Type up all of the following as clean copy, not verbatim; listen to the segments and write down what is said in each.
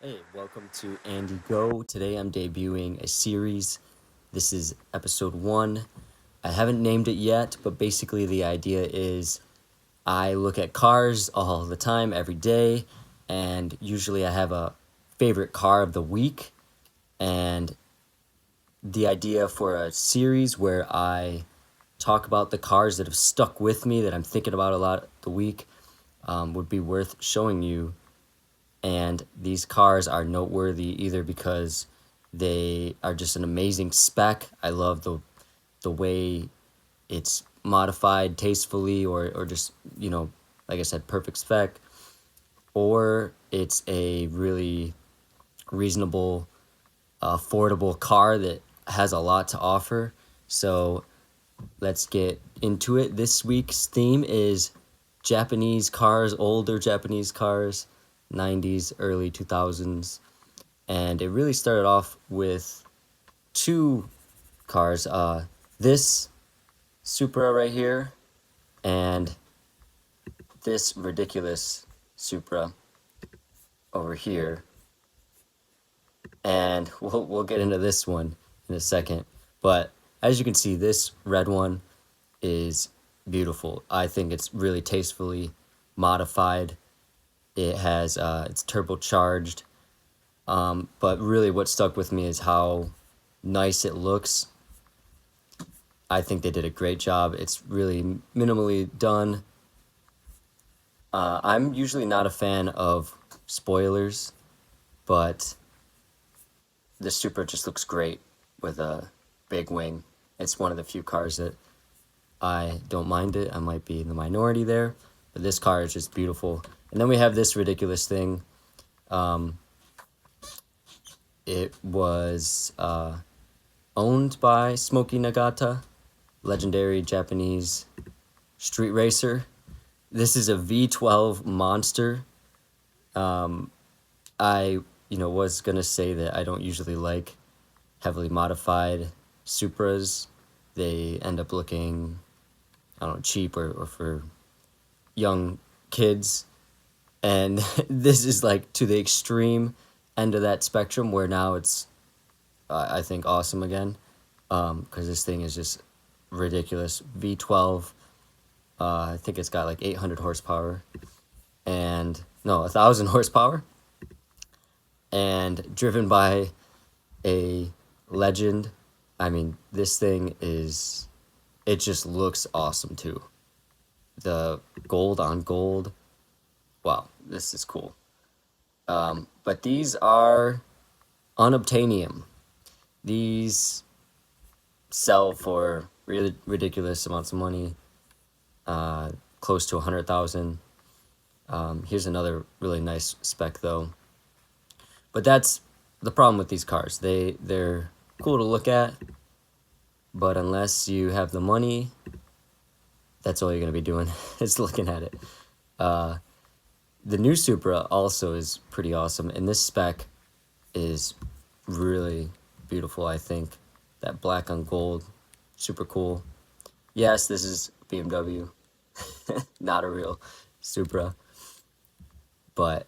Hey, welcome to Andy Go. Today I'm debuting a series. This is episode 1. I haven't named it yet, but basically the idea is I look at cars all the time, every day, and usually I have a favorite car of the week. And the idea for a series where I talk about the cars that have stuck with me, that I'm thinking about a lot the week, would be worth showing you. And these cars are noteworthy either because they are just an amazing spec. I love the way it's modified tastefully, or just, like I said, perfect spec, or it's a really reasonable, affordable car that has a lot to offer. So let's get into it. This week's theme is Japanese cars, older Japanese cars, 90s, early 2000s. And it really started off with two cars. This Supra right here, and this ridiculous Supra over here. And we'll get into this one in a second. But as you can see, this red one is beautiful. I think it's really tastefully modified. It has it's turbocharged. But really, what stuck with me is how nice it looks. I think they did a great job. It's really minimally done. I'm usually not a fan of spoilers, but the Supra just looks great with a big wing. It's one of the few cars that I don't mind it. I might be in the minority there, but this car is just beautiful. And then we have this ridiculous thing. It was owned by Smokey Nagata, legendary Japanese street racer. This is a V12 monster. I was gonna say that I don't usually like heavily modified Supras. They end up looking, I don't know, cheap or for young kids. And this is like to the extreme end of that spectrum, where now it's, I think, awesome again. Because this thing is just ridiculous. V12, I think it's got like 800 horsepower. And no, 1,000 horsepower. And driven by a legend. I mean, this thing is, it just looks awesome too. The gold on gold. Wow, this is cool. But these are unobtainium. These sell for really ridiculous amounts of money, close to 100,000. Here's another really nice spec though. But that's the problem with these cars. They're cool to look at, but unless you have the money, that's all you're gonna be doing is looking at it. The new Supra also is pretty awesome, and this spec is really beautiful. I think that black on gold, super cool. Yes, this is BMW, not a real Supra, but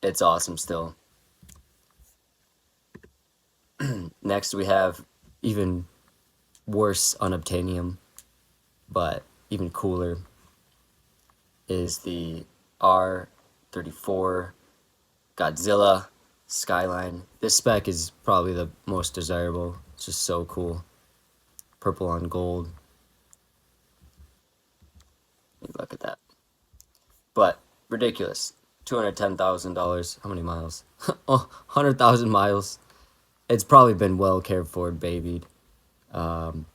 it's awesome still. Next, we have even worse unobtainium, but even cooler, is the R34 Godzilla Skyline. This spec is probably the most desirable. It's just so cool. Purple on gold. Look at that. But ridiculous. $210,000. How many miles? Oh, 100,000 miles. It's probably been well cared for and babied. But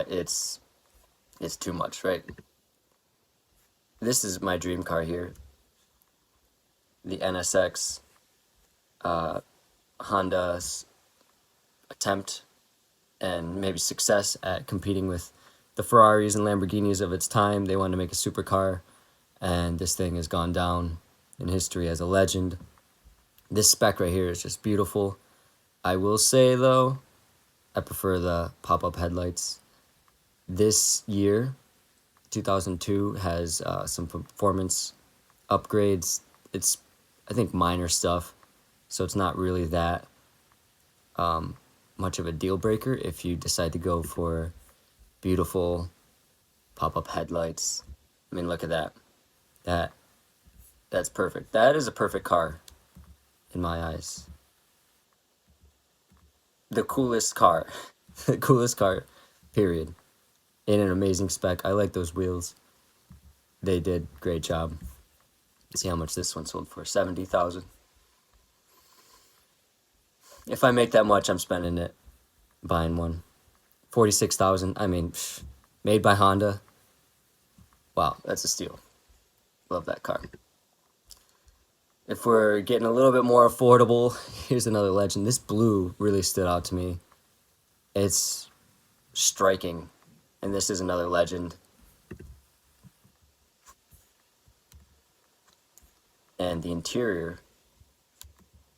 it's too much, right? This is my dream car here. The NSX, Honda's attempt and maybe success at competing with the Ferraris and Lamborghinis of its time. They wanted to make a supercar, and this thing has gone down in history as a legend. This spec right here is just beautiful. I will say, though, I prefer the pop-up headlights. This year, 2002, has some performance upgrades. It's I think, minor stuff. So it's not really that much of a deal breaker if you decide to go for beautiful pop-up headlights. I mean, look at that. That that's perfect. That is a perfect car in my eyes. The coolest car. The coolest car, period. In an amazing spec. I like those wheels. They did great job. Let's see how much this one sold for. 70,000. If I make that much, I'm spending it buying one. 46,000. I mean, made by Honda. Wow, that's a steal. Love that car. If we're getting a little bit more affordable, here's another legend. This blue really stood out to me. It's striking. And this is another legend. And the interior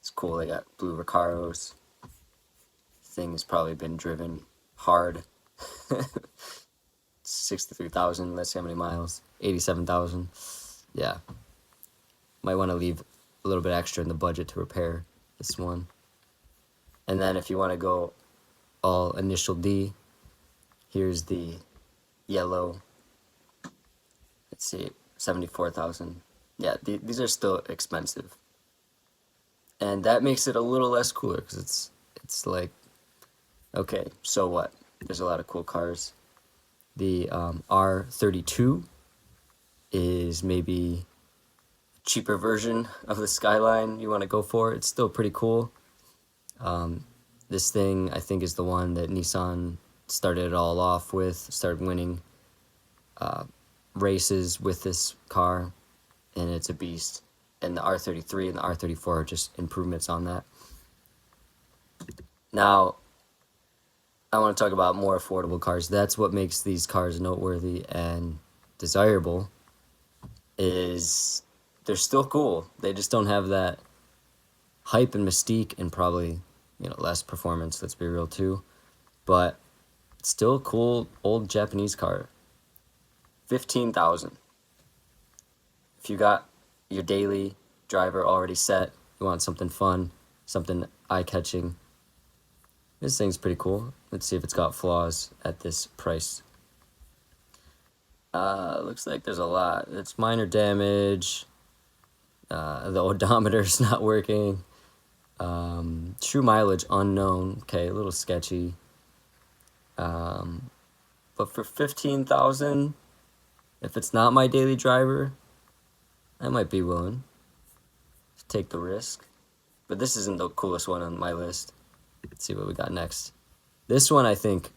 is cool. They got blue Recaros. Thing has probably been driven hard. 63,000. Let's see how many miles. 87,000. Yeah. Might want to leave a little bit extra in the budget to repair this one. And then if you want to go all initial D, here's the yellow. Let's see, 74,000. Yeah, these are still expensive. And that makes it a little less cooler because it's like, okay, so what? There's a lot of cool cars. The R32 is maybe a cheaper version of the Skyline you want to go for. It's still pretty cool. This thing, I think, is the one that Nissan started it all off with, started winning races with this car, and it's a beast. And the R33 and the R34 are just improvements on that. Now, I want to talk about more affordable cars. That's what makes these cars noteworthy and desirable, is they're still cool. They just don't have that hype and mystique, and probably, less performance, let's be real too. But it's still a cool old Japanese car. 15,000. If you got your daily driver already set, you want something fun, something eye-catching, this thing's pretty cool. Let's see if it's got flaws at this price. Looks like there's a lot. It's minor damage. The odometer's not working. True mileage unknown. Okay, a little sketchy. But for 15,000, if it's not my daily driver, I might be willing to take the risk. But this isn't the coolest one on my list. Let's see what we got next. This one, I think,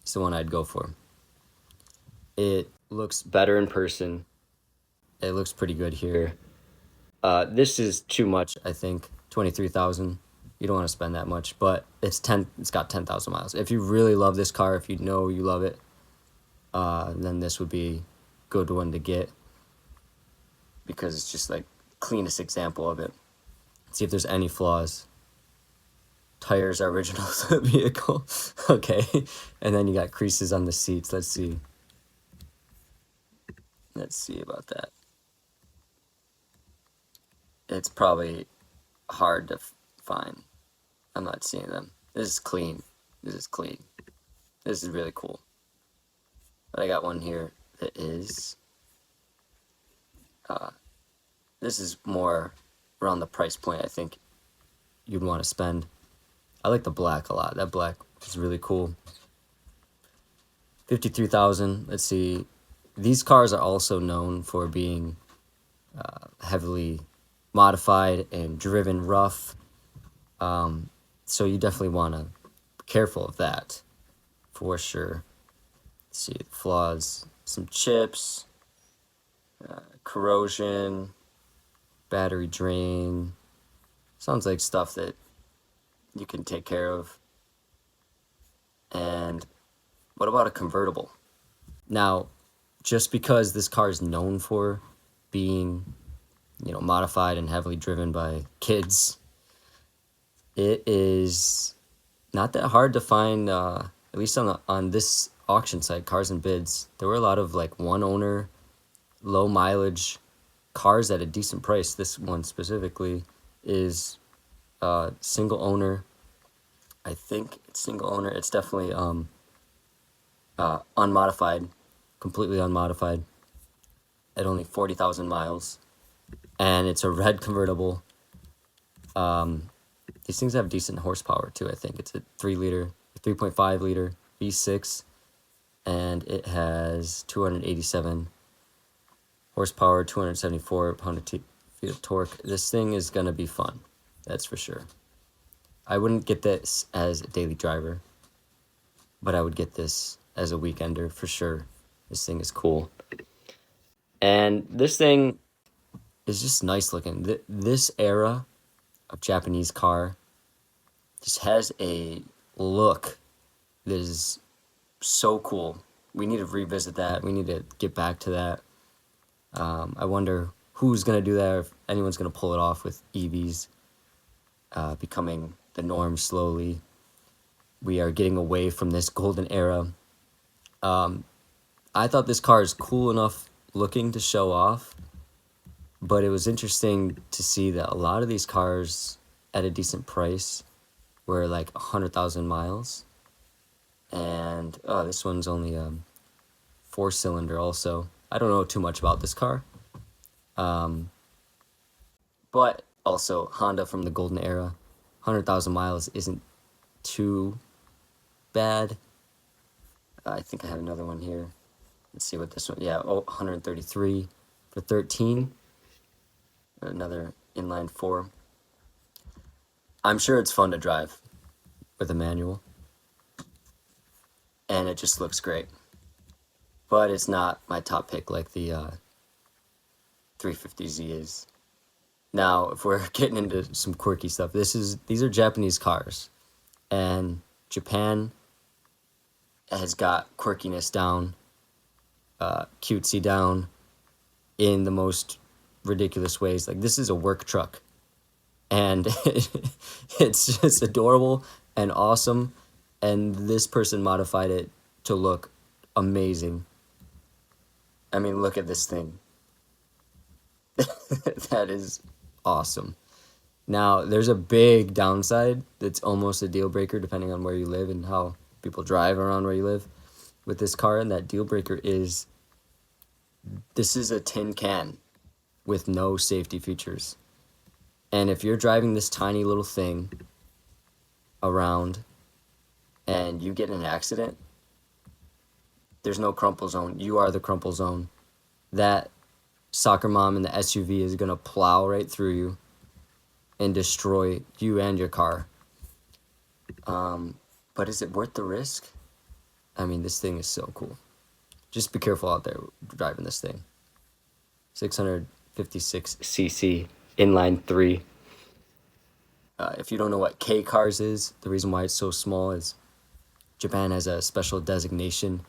is the one I'd go for. It looks better in person. It looks pretty good here. This is too much, I think. 23,000. You don't want to spend that much, but it's got 10,000 miles. If you really love this car, if you know you love it, then this would be a good one to get, because it's just like cleanest example of it. Let's see if there's any flaws. Tires are original to the vehicle. Okay. And then you got creases on the seats. Let's see. Let's see about that. It's probably hard to find. I'm not seeing them. This is clean. This is clean. This is really cool. But I got one here that is... this is more around the price point I think you'd want to spend. I like the black a lot. That black is really cool. 53,000. Let's see. These cars are also known for being heavily modified and driven rough. So you definitely want to be careful of that, for sure. Let's see, flaws, some chips, corrosion, battery drain. Sounds like stuff that you can take care of. And what about a convertible? Now, just because this car is known for being, modified and heavily driven by kids, it is not that hard to find, at least on this auction site, Cars and Bids. There were a lot of one owner, low mileage cars at a decent price. This one specifically is single owner. I think it's single owner. It's definitely unmodified, completely unmodified, at only 40,000 miles, and it's a red convertible. These things have decent horsepower too. I think it's a 3-liter, 3.5-liter V6, and it has 287 horsepower, 274 pound-feet of torque. This thing is gonna be fun, that's for sure. I wouldn't get this as a daily driver, but I would get this as a weekender for sure. This thing is cool. And this thing is just nice looking. This era of Japanese car just has a look that is so cool. We need to revisit that. We need to get back to that. I wonder who's going to do that, or if anyone's going to pull it off with EVs becoming the norm slowly. We are getting away from this golden era. I thought this car is cool enough looking to show off, but it was interesting to see that a lot of these cars at a decent price were like 100,000 miles. And this one's only 4-cylinder also. I don't know too much about this car. But also Honda from the golden era. 100,000 miles isn't too bad. I think I have another one here. Let's see what this one, yeah, 133 for 13. Another inline 4. I'm sure it's fun to drive with a manual, and it just looks great. But it's not my top pick like the 350Z is. Now, if we're getting into some quirky stuff, these are Japanese cars, and Japan has got quirkiness down, cutesy down, in the most ridiculous ways. Like, this is a work truck, and it's just adorable and awesome, and this person modified it to look amazing. I mean, look at this thing. That is awesome. Now, there's a big downside that's almost a deal breaker depending on where you live and how people drive around where you live with this car, and that deal breaker is this is a tin can with no safety features. And if you're driving this tiny little thing around and you get in an accident, there's no crumple zone. You are the crumple zone. That soccer mom in the SUV is going to plow right through you and destroy you and your car. But is it worth the risk? I mean, this thing is so cool. Just be careful out there driving this thing. 656cc inline 3. If you don't know what K cars is, the reason why it's so small is Japan has a special designation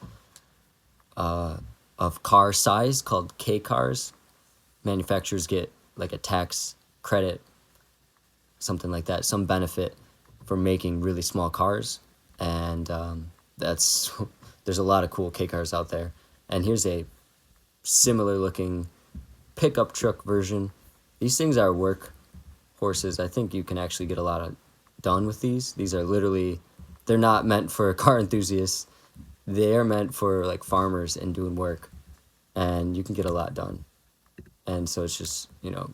of car size called K cars. Manufacturers get like a tax credit, something like that, some benefit for making really small cars, and there's a lot of cool K cars out there. And here's a similar looking pickup truck version. These things are work horses. I think you can actually get a lot of done with these. These are literally, they're not meant for car enthusiasts. They're meant for like farmers and doing work, and you can get a lot done. And so it's just, you know,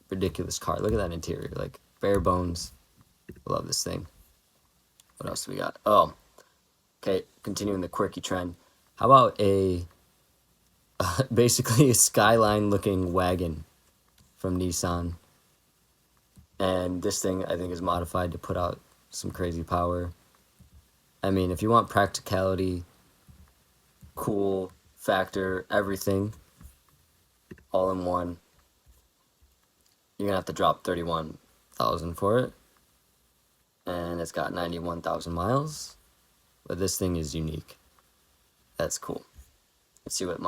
ridiculous car. Look at that interior, like bare bones. I love this thing. What else do we got? Oh, okay, continuing the quirky trend. How about basically a Skyline looking wagon from Nissan? And this thing I think is modified to put out some crazy power. I mean, if you want practicality, cool factor, everything all in one, you're gonna have to drop 31,000 for it. And it's got 91,000 miles, but this thing is unique. That's cool. Let's see what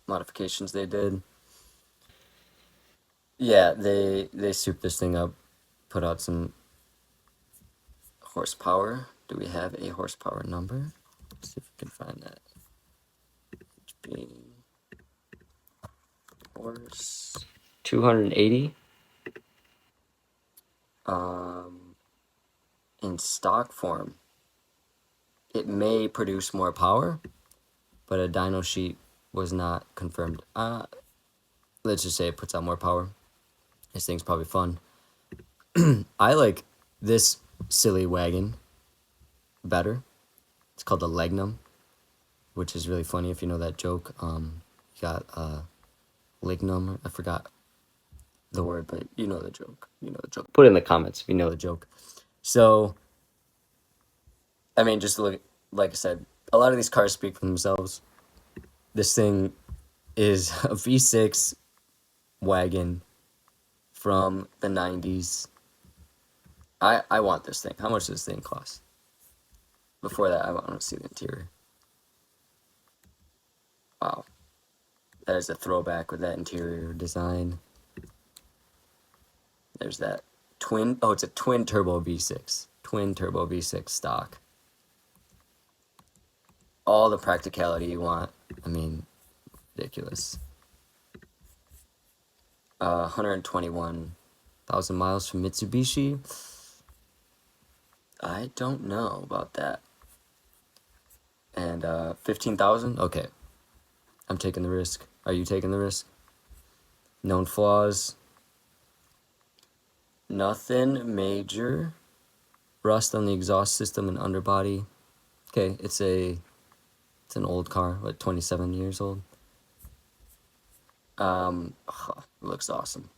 modifications they did. Yeah, they souped this thing up, put out some horsepower. Do we have a horsepower number? Let's see if we can find that. HP. horse, 280. In stock form, it may produce more power, but a dyno sheet was not confirmed. Let's just say it puts out more power. This thing's probably fun. I like this silly wagon better. It's called the Legnum, which is really funny if you know that joke. You got lignum. I forgot the word, but you know the joke. You know the joke. Put it in the comments if you know the joke. So, I mean, just look. Like I said, a lot of these cars speak for themselves. This thing is a V6 wagon from the 90s. I want this thing. How much does this thing cost? Before that, I want to see the interior. Wow. That is a throwback with that interior design. There's that twin. Oh, it's a twin turbo V6. Twin turbo V6 stock. All the practicality you want. I mean, ridiculous. 121,000 miles from Mitsubishi. I don't know about that. And 15,000? Okay. I'm taking the risk. Are you taking the risk? Known flaws. Nothing major. Rust on the exhaust system and underbody. Okay, it's an old car, like 27 years old. It looks awesome.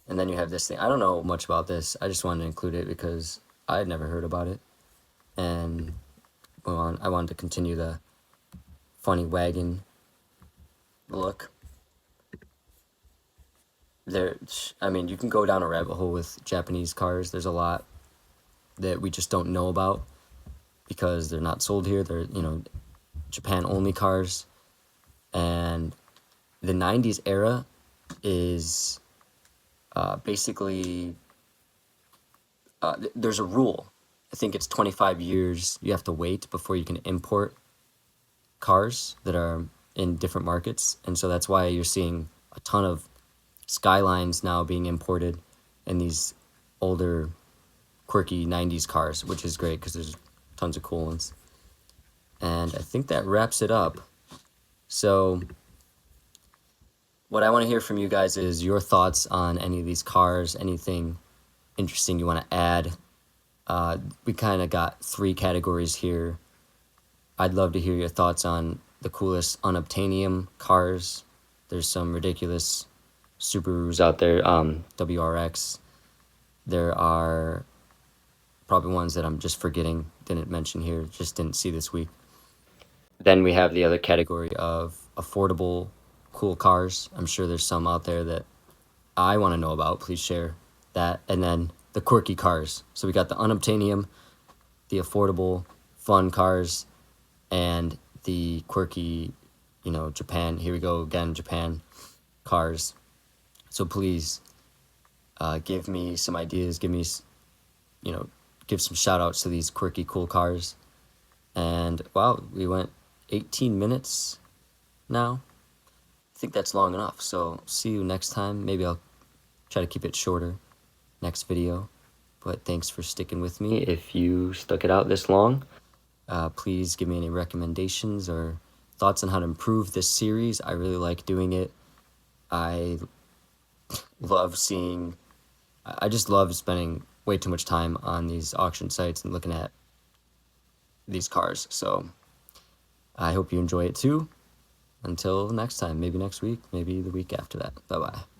And then you have this thing. I don't know much about this. I just wanted to include it because I had never heard about it. And I wanted to continue the funny wagon look. I mean, you can go down a rabbit hole with Japanese cars. There's a lot that we just don't know about because they're not sold here. They're, Japan only cars. And the 90s era is basically, there's a rule. I think it's 25 years you have to wait before you can import cars that are in different markets. And so that's why you're seeing a ton of Skylines now being imported in these older, quirky 90s cars, which is great because there's tons of cool ones. And I think that wraps it up. So what I want to hear from you guys is your thoughts on any of these cars, anything interesting you want to add. We kind of got 3 categories here. I'd love to hear your thoughts on the coolest unobtainium cars. There's some ridiculous Subarus out there, WRX. There are probably ones that I'm just forgetting, didn't mention here, just didn't see this week. Then we have the other category of affordable, cool cars. I'm sure there's some out there that I want to know about. Please share that. And then the quirky cars. So we got the unobtainium, the affordable, fun cars, and the quirky, Japan. Here we go again, Japan cars. So please give me some ideas. Give some shout outs to these quirky, cool cars. And wow, we went 18 minutes now. I think that's long enough. So see you next time. Maybe I'll try to keep it shorter next video. But thanks for sticking with me. If you stuck it out this long, please give me any recommendations or thoughts on how to improve this series. I really like doing it. I just love spending way too much time on these auction sites and looking at these cars. So I hope you enjoy it too. Until next time, maybe next week, maybe the week after that. Bye-bye.